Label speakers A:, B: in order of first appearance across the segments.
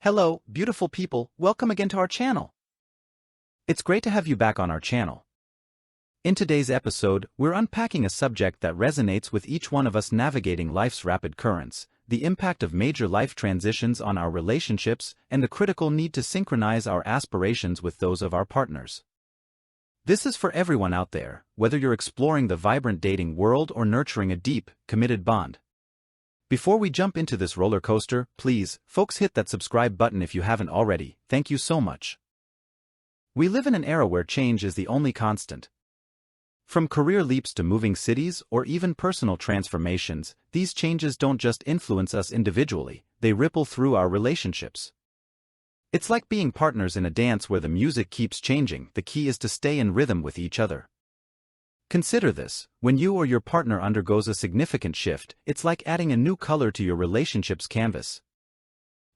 A: Hello, beautiful people, welcome again to our channel. It's great to have you back on our channel. In today's episode, we're unpacking a subject that resonates with each one of us navigating life's rapid currents, the impact of major life transitions on our relationships and the critical need to synchronize our aspirations with those of our partners. This is for everyone out there, whether you're exploring the vibrant dating world or nurturing a deep, committed bond. Before we jump into this roller coaster, please, folks, hit that subscribe button if you haven't already. Thank you so much. We live in an era where change is the only constant. From career leaps to moving cities or even personal transformations, these changes don't just influence us individually, they ripple through our relationships. It's like being partners in a dance where the music keeps changing. The key is to stay in rhythm with each other. Consider this: when you or your partner undergoes a significant shift, it's like adding a new color to your relationship's canvas.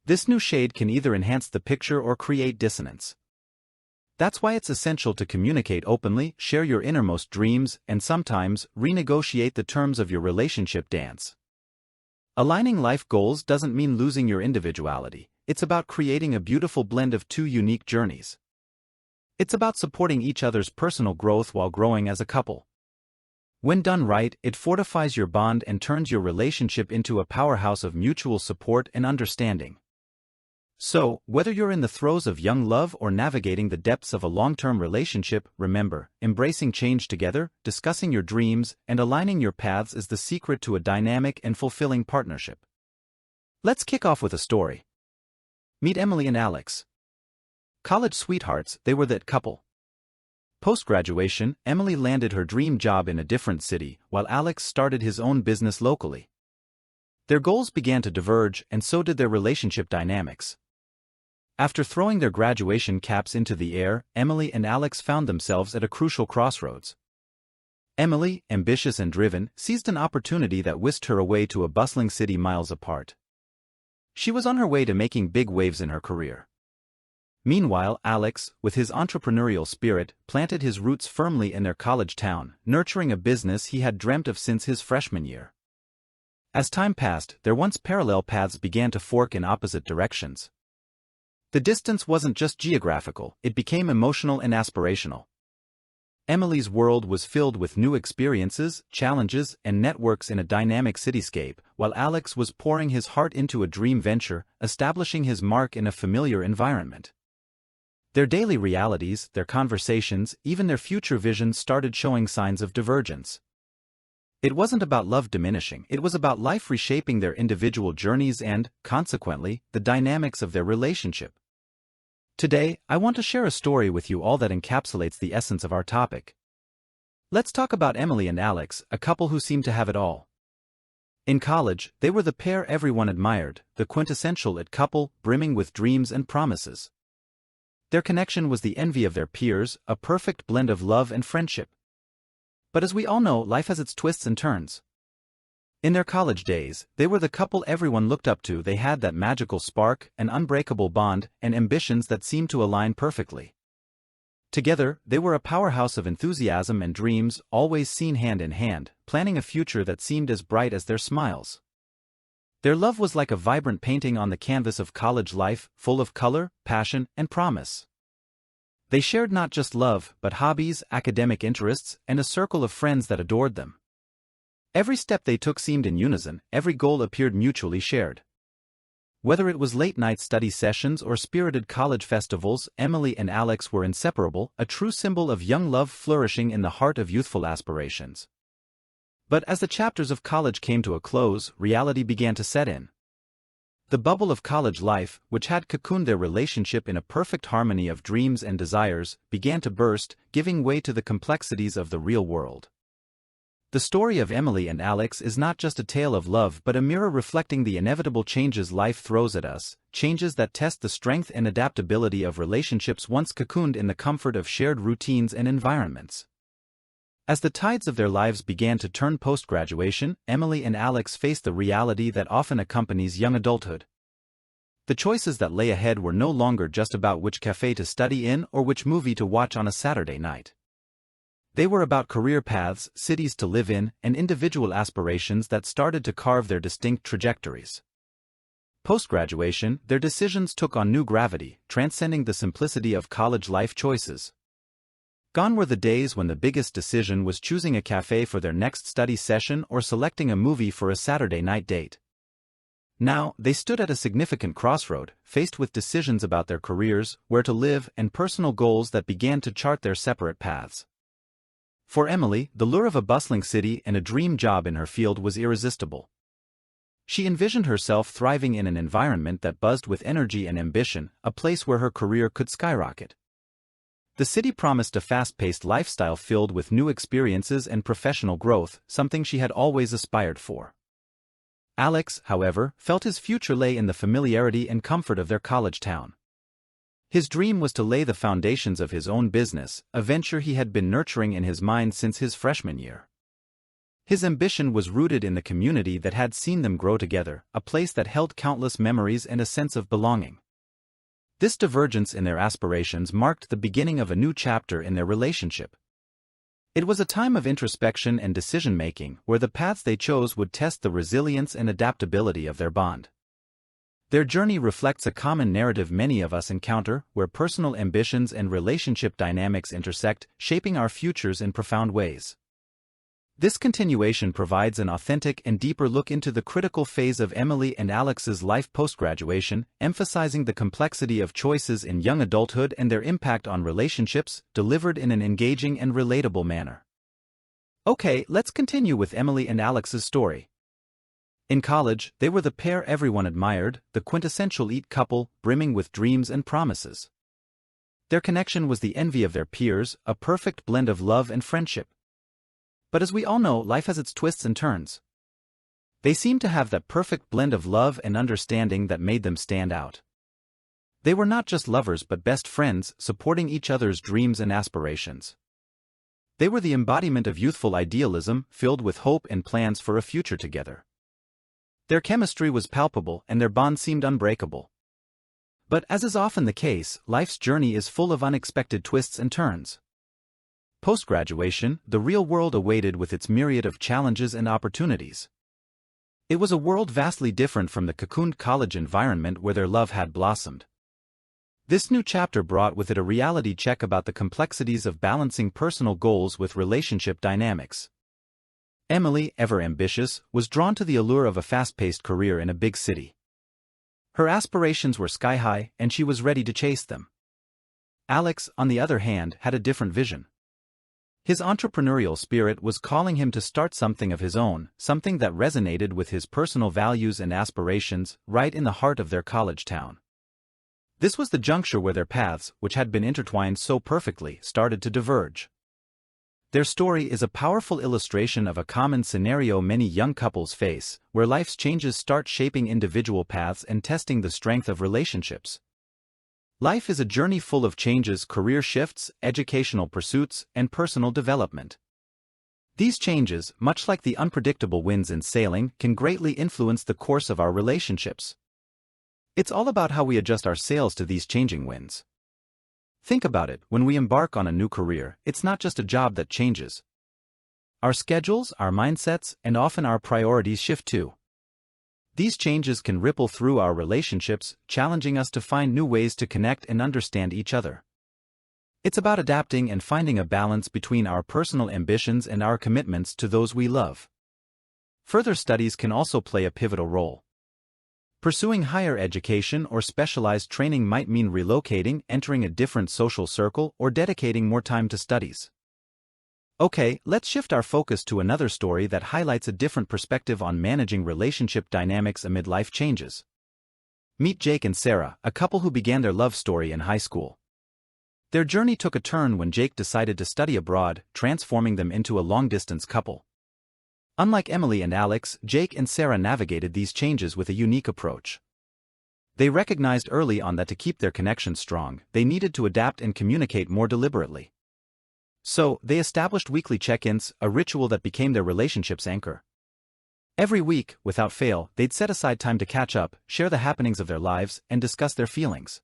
A: This new shade can either enhance the picture or create dissonance. That's why it's essential to communicate openly, share your innermost dreams, and sometimes renegotiate the terms of your relationship dance. Aligning life goals doesn't mean losing your individuality. It's about creating a beautiful blend of two unique journeys. It's about supporting each other's personal growth while growing as a couple. When done right, it fortifies your bond and turns your relationship into a powerhouse of mutual support and understanding. So, whether you're in the throes of young love or navigating the depths of a long-term relationship, remember, embracing change together, discussing your dreams, and aligning your paths is the secret to a dynamic and fulfilling partnership. Let's kick off with a story. Meet Emily and Alex. College sweethearts, they were that couple. Post-graduation, Emily landed her dream job in a different city, while Alex started his own business locally. Their goals began to diverge, and so did their relationship dynamics. After throwing their graduation caps into the air, Emily and Alex found themselves at a crucial crossroads. Emily, ambitious and driven, seized an opportunity that whisked her away to a bustling city miles apart. She was on her way to making big waves in her career. Meanwhile, Alex, with his entrepreneurial spirit, planted his roots firmly in their college town, nurturing a business he had dreamt of since his freshman year. As time passed, their once parallel paths began to fork in opposite directions. The distance wasn't just geographical, it became emotional and aspirational. Emily's world was filled with new experiences, challenges, and networks in a dynamic cityscape, while Alex was pouring his heart into a dream venture, establishing his mark in a familiar environment. Their daily realities, their conversations, even their future visions started showing signs of divergence. It wasn't about love diminishing, it was about life reshaping their individual journeys and, consequently, the dynamics of their relationship. Today, I want to share a story with you all that encapsulates the essence of our topic. Let's talk about Emily and Alex, a couple who seemed to have it all. In college, they were the pair everyone admired, the quintessential it couple, brimming with dreams and promises. Their connection was the envy of their peers, a perfect blend of love and friendship. But as we all know, life has its twists and turns. In their college days, they were the couple everyone looked up to. They had that magical spark, an unbreakable bond, and ambitions that seemed to align perfectly. Together, they were a powerhouse of enthusiasm and dreams, always seen hand in hand, planning a future that seemed as bright as their smiles. Their love was like a vibrant painting on the canvas of college life, full of color, passion, and promise. They shared not just love, but hobbies, academic interests, and a circle of friends that adored them. Every step they took seemed in unison, every goal appeared mutually shared. Whether it was late-night study sessions or spirited college festivals, Emily and Alex were inseparable, a true symbol of young love flourishing in the heart of youthful aspirations. But as the chapters of college came to a close, reality began to set in. The bubble of college life, which had cocooned their relationship in a perfect harmony of dreams and desires, began to burst, giving way to the complexities of the real world. The story of Emily and Alex is not just a tale of love but a mirror reflecting the inevitable changes life throws at us, changes that test the strength and adaptability of relationships once cocooned in the comfort of shared routines and environments. As the tides of their lives began to turn post-graduation, Emily and Alex faced the reality that often accompanies young adulthood. The choices that lay ahead were no longer just about which cafe to study in or which movie to watch on a Saturday night. They were about career paths, cities to live in, and individual aspirations that started to carve their distinct trajectories. Post-graduation, their decisions took on new gravity, transcending the simplicity of college life choices. Gone were the days when the biggest decision was choosing a cafe for their next study session or selecting a movie for a Saturday night date. Now, they stood at a significant crossroad, faced with decisions about their careers, where to live, and personal goals that began to chart their separate paths. For Emily, the lure of a bustling city and a dream job in her field was irresistible. She envisioned herself thriving in an environment that buzzed with energy and ambition, a place where her career could skyrocket. The city promised a fast-paced lifestyle filled with new experiences and professional growth, something she had always aspired for. Alex, however, felt his future lay in the familiarity and comfort of their college town. His dream was to lay the foundations of his own business, a venture he had been nurturing in his mind since his freshman year. His ambition was rooted in the community that had seen them grow together, a place that held countless memories and a sense of belonging. This divergence in their aspirations marked the beginning of a new chapter in their relationship. It was a time of introspection and decision-making where the paths they chose would test the resilience and adaptability of their bond. Their journey reflects a common narrative many of us encounter, where personal ambitions and relationship dynamics intersect, shaping our futures in profound ways. This continuation provides an authentic and deeper look into the critical phase of Emily and Alex's life post-graduation, emphasizing the complexity of choices in young adulthood and their impact on relationships, delivered in an engaging and relatable manner. Okay, let's continue with Emily and Alex's story. In college, they were the pair everyone admired, the quintessential elite couple, brimming with dreams and promises. Their connection was the envy of their peers, a perfect blend of love and friendship. But as we all know, life has its twists and turns. They seemed to have that perfect blend of love and understanding that made them stand out. They were not just lovers but best friends, supporting each other's dreams and aspirations. They were the embodiment of youthful idealism, filled with hope and plans for a future together. Their chemistry was palpable and their bond seemed unbreakable. But as is often the case, life's journey is full of unexpected twists and turns. Post-graduation, the real world awaited with its myriad of challenges and opportunities. It was a world vastly different from the cocooned college environment where their love had blossomed. This new chapter brought with it a reality check about the complexities of balancing personal goals with relationship dynamics. Emily, ever ambitious, was drawn to the allure of a fast-paced career in a big city. Her aspirations were sky-high, and she was ready to chase them. Alex, on the other hand, had a different vision. His entrepreneurial spirit was calling him to start something of his own, something that resonated with his personal values and aspirations, right in the heart of their college town. This was the juncture where their paths, which had been intertwined so perfectly, started to diverge. Their story is a powerful illustration of a common scenario many young couples face, where life's changes start shaping individual paths and testing the strength of relationships. Life is a journey full of changes, career shifts, educational pursuits, and personal development. These changes, much like the unpredictable winds in sailing, can greatly influence the course of our relationships. It's all about how we adjust our sails to these changing winds. Think about it, when we embark on a new career, it's not just a job that changes. Our schedules, our mindsets, and often our priorities shift too. These changes can ripple through our relationships, challenging us to find new ways to connect and understand each other. It's about adapting and finding a balance between our personal ambitions and our commitments to those we love. Further studies can also play a pivotal role. Pursuing higher education or specialized training might mean relocating, entering a different social circle, or dedicating more time to studies. Okay, let's shift our focus to another story that highlights a different perspective on managing relationship dynamics amid life changes. Meet Jake and Sarah, a couple who began their love story in high school. Their journey took a turn when Jake decided to study abroad, transforming them into a long-distance couple. Unlike Emily and Alex, Jake and Sarah navigated these changes with a unique approach. They recognized early on that to keep their connection strong, they needed to adapt and communicate more deliberately. So, they established weekly check-ins, a ritual that became their relationship's anchor. Every week, without fail, they'd set aside time to catch up, share the happenings of their lives, and discuss their feelings.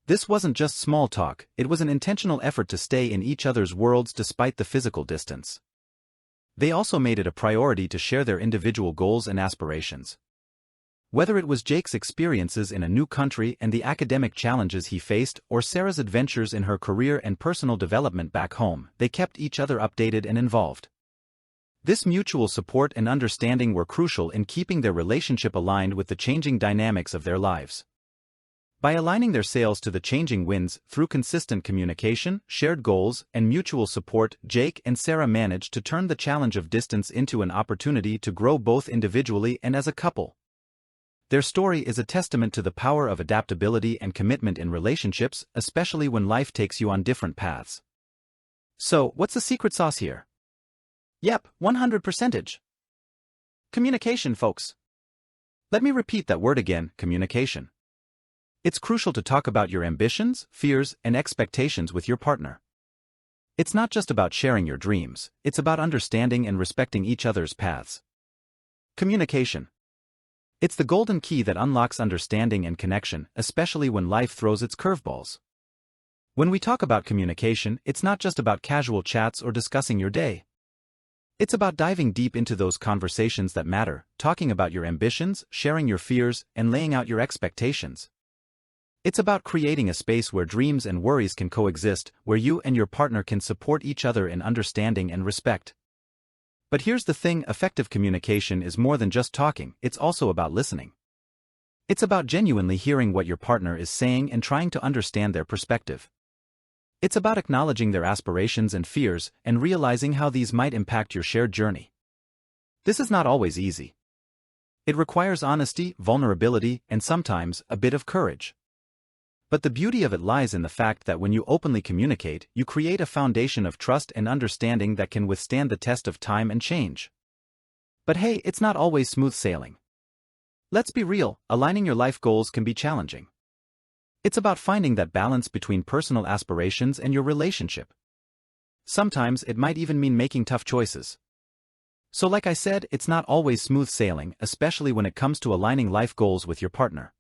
A: This wasn't just small talk, it was an intentional effort to stay in each other's worlds despite the physical distance. They also made it a priority to share their individual goals and aspirations. Whether it was Jake's experiences in a new country and the academic challenges he faced, or Sarah's adventures in her career and personal development back home, they kept each other updated and involved. This mutual support and understanding were crucial in keeping their relationship aligned with the changing dynamics of their lives. By aligning their sails to the changing winds through consistent communication, shared goals, and mutual support, Jake and Sarah managed to turn the challenge of distance into an opportunity to grow both individually and as a couple. Their story is a testament to the power of adaptability and commitment in relationships, especially when life takes you on different paths. So, what's the secret sauce here? Yep, 100%. Communication, folks. Let me repeat that word again, communication. It's crucial to talk about your ambitions, fears, and expectations with your partner. It's not just about sharing your dreams, it's about understanding and respecting each other's paths. Communication. It's the golden key that unlocks understanding and connection, especially when life throws its curveballs. When we talk about communication, it's not just about casual chats or discussing your day. It's about diving deep into those conversations that matter, talking about your ambitions, sharing your fears, and laying out your expectations. It's about creating a space where dreams and worries can coexist, where you and your partner can support each other in understanding and respect. But here's the thing, effective communication is more than just talking, it's also about listening. It's about genuinely hearing what your partner is saying and trying to understand their perspective. It's about acknowledging their aspirations and fears and realizing how these might impact your shared journey. This is not always easy. It requires honesty, vulnerability, and sometimes a bit of courage. But the beauty of it lies in the fact that when you openly communicate, you create a foundation of trust and understanding that can withstand the test of time and change. But hey, it's not always smooth sailing. Let's be real, aligning your life goals can be challenging. It's about finding that balance between personal aspirations and your relationship. Sometimes it might even mean making tough choices. So like I said, it's not always smooth sailing, especially when it comes to aligning life goals with your partner.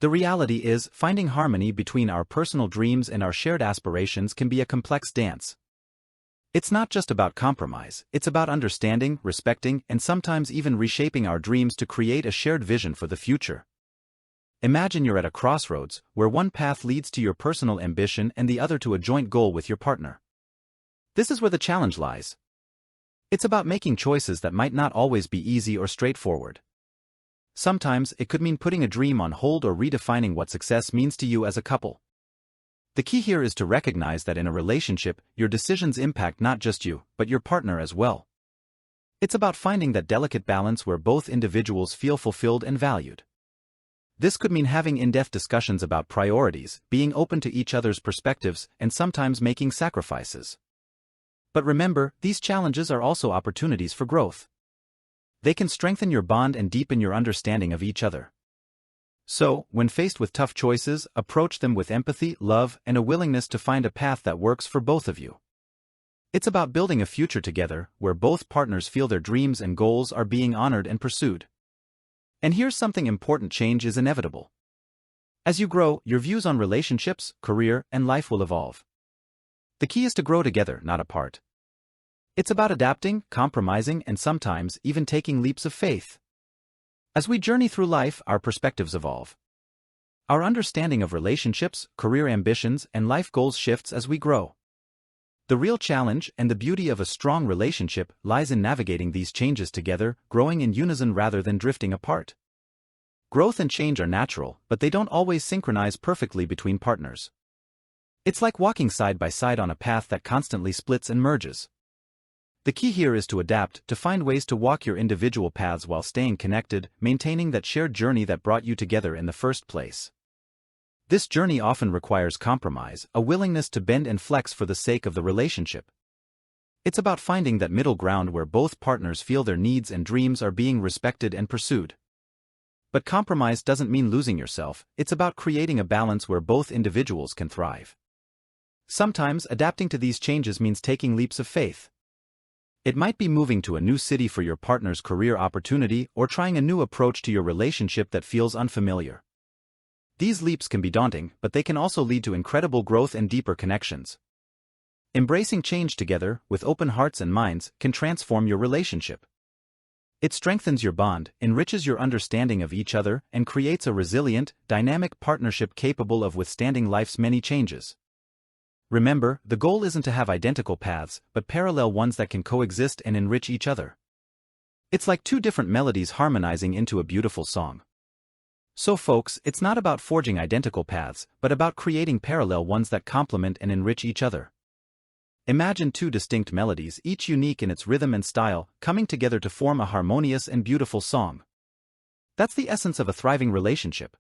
A: The reality is, finding harmony between our personal dreams and our shared aspirations can be a complex dance. It's not just about compromise, it's about understanding, respecting, and sometimes even reshaping our dreams to create a shared vision for the future. Imagine you're at a crossroads, where one path leads to your personal ambition and the other to a joint goal with your partner. This is where the challenge lies. It's about making choices that might not always be easy or straightforward. Sometimes it could mean putting a dream on hold or redefining what success means to you as a couple. The key here is to recognize that in a relationship, your decisions impact not just you, but your partner as well. It's about finding that delicate balance where both individuals feel fulfilled and valued. This could mean having in-depth discussions about priorities, being open to each other's perspectives, and sometimes making sacrifices. But remember, these challenges are also opportunities for growth. They can strengthen your bond and deepen your understanding of each other. So, when faced with tough choices, approach them with empathy, love, and a willingness to find a path that works for both of you. It's about building a future together, where both partners feel their dreams and goals are being honored and pursued. And here's something important: change is inevitable. As you grow, your views on relationships, career, and life will evolve. The key is to grow together, not apart. It's about adapting, compromising, and sometimes even taking leaps of faith. As we journey through life, our perspectives evolve. Our understanding of relationships, career ambitions, and life goals shifts as we grow. The real challenge and the beauty of a strong relationship lies in navigating these changes together, growing in unison rather than drifting apart. Growth and change are natural, but they don't always synchronize perfectly between partners. It's like walking side by side on a path that constantly splits and merges. The key here is to adapt, to find ways to walk your individual paths while staying connected, maintaining that shared journey that brought you together in the first place. This journey often requires compromise, a willingness to bend and flex for the sake of the relationship. It's about finding that middle ground where both partners feel their needs and dreams are being respected and pursued. But compromise doesn't mean losing yourself, it's about creating a balance where both individuals can thrive. Sometimes adapting to these changes means taking leaps of faith. It might be moving to a new city for your partner's career opportunity or trying a new approach to your relationship that feels unfamiliar. These leaps can be daunting, but they can also lead to incredible growth and deeper connections. Embracing change together, with open hearts and minds, can transform your relationship. It strengthens your bond, enriches your understanding of each other, and creates a resilient, dynamic partnership capable of withstanding life's many changes. Remember, the goal isn't to have identical paths, but parallel ones that can coexist and enrich each other. It's like two different melodies harmonizing into a beautiful song. So folks, it's not about forging identical paths, but about creating parallel ones that complement and enrich each other. Imagine two distinct melodies, each unique in its rhythm and style, coming together to form a harmonious and beautiful song. That's the essence of a thriving relationship.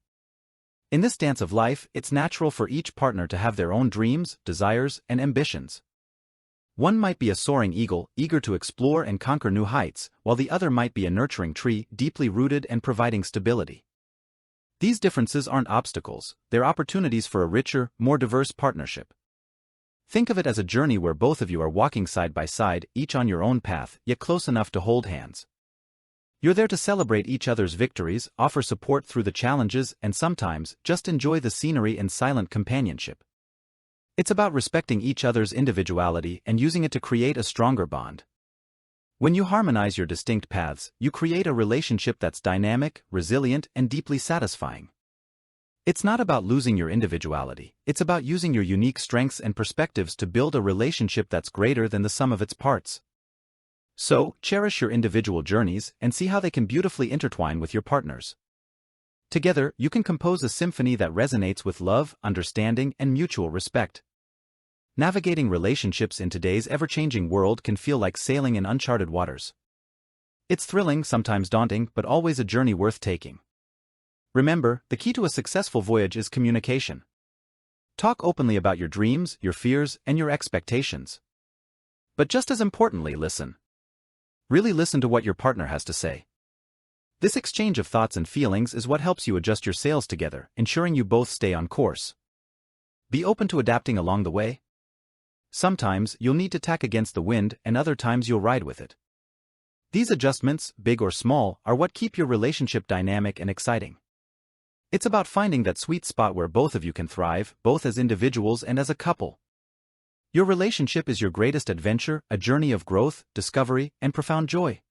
A: In this dance of life, it's natural for each partner to have their own dreams, desires, and ambitions. One might be a soaring eagle, eager to explore and conquer new heights, while the other might be a nurturing tree, deeply rooted and providing stability. These differences aren't obstacles, they're opportunities for a richer, more diverse partnership. Think of it as a journey where both of you are walking side by side, each on your own path, yet close enough to hold hands. You're there to celebrate each other's victories, offer support through the challenges, and sometimes, just enjoy the scenery and silent companionship. It's about respecting each other's individuality and using it to create a stronger bond. When you harmonize your distinct paths, you create a relationship that's dynamic, resilient, and deeply satisfying. It's not about losing your individuality, it's about using your unique strengths and perspectives to build a relationship that's greater than the sum of its parts. So, cherish your individual journeys and see how they can beautifully intertwine with your partners. Together, you can compose a symphony that resonates with love, understanding, and mutual respect. Navigating relationships in today's ever-changing world can feel like sailing in uncharted waters. It's thrilling, sometimes daunting, but always a journey worth taking. Remember, the key to a successful voyage is communication. Talk openly about your dreams, your fears, and your expectations. But just as importantly, listen. Really listen to what your partner has to say. This exchange of thoughts and feelings is what helps you adjust your sails together, ensuring you both stay on course. Be open to adapting along the way. Sometimes, you'll need to tack against the wind, and other times you'll ride with it. These adjustments, big or small, are what keep your relationship dynamic and exciting. It's about finding that sweet spot where both of you can thrive, both as individuals and as a couple. Your relationship is your greatest adventure, a journey of growth, discovery, and profound joy.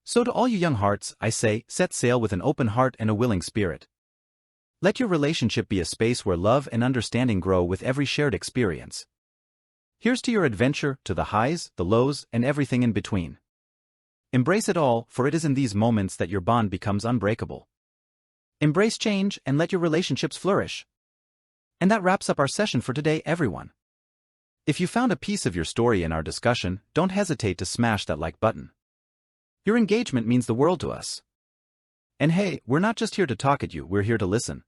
A: So to all you young hearts, I say, set sail with an open heart and a willing spirit. Let your relationship be a space where love and understanding grow with every shared experience. Here's to your adventure, to the highs, the lows, and everything in between. Embrace it all, for it is in these moments that your bond becomes unbreakable. Embrace change and let your relationships flourish. And that wraps up our session for today, everyone. If you found a piece of your story in our discussion, don't hesitate to smash that like button. Your engagement means the world to us. And hey, we're not just here to talk at you, we're here to listen.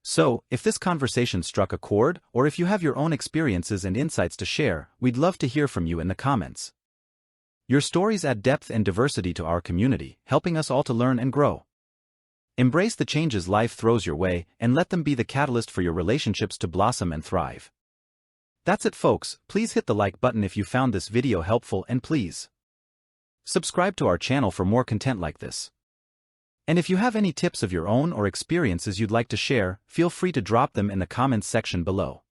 A: So, if this conversation struck a chord, or if you have your own experiences and insights to share, we'd love to hear from you in the comments. Your stories add depth and diversity to our community, helping us all to learn and grow. Embrace the changes life throws your way, and let them be the catalyst for your relationships to blossom and thrive. That's it, folks. Please hit the like button if you found this video helpful, and please subscribe to our channel for more content like this. And if you have any tips of your own or experiences you'd like to share, feel free to drop them in the comments section below.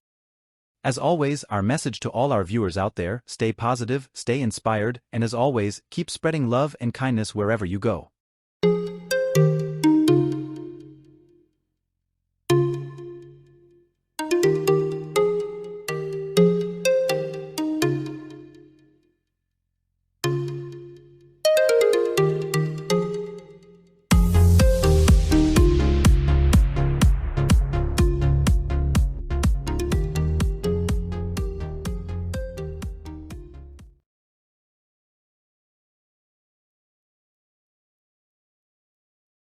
A: As always, our message to all our viewers out there: stay positive, stay inspired, and as always, keep spreading love and kindness wherever you go.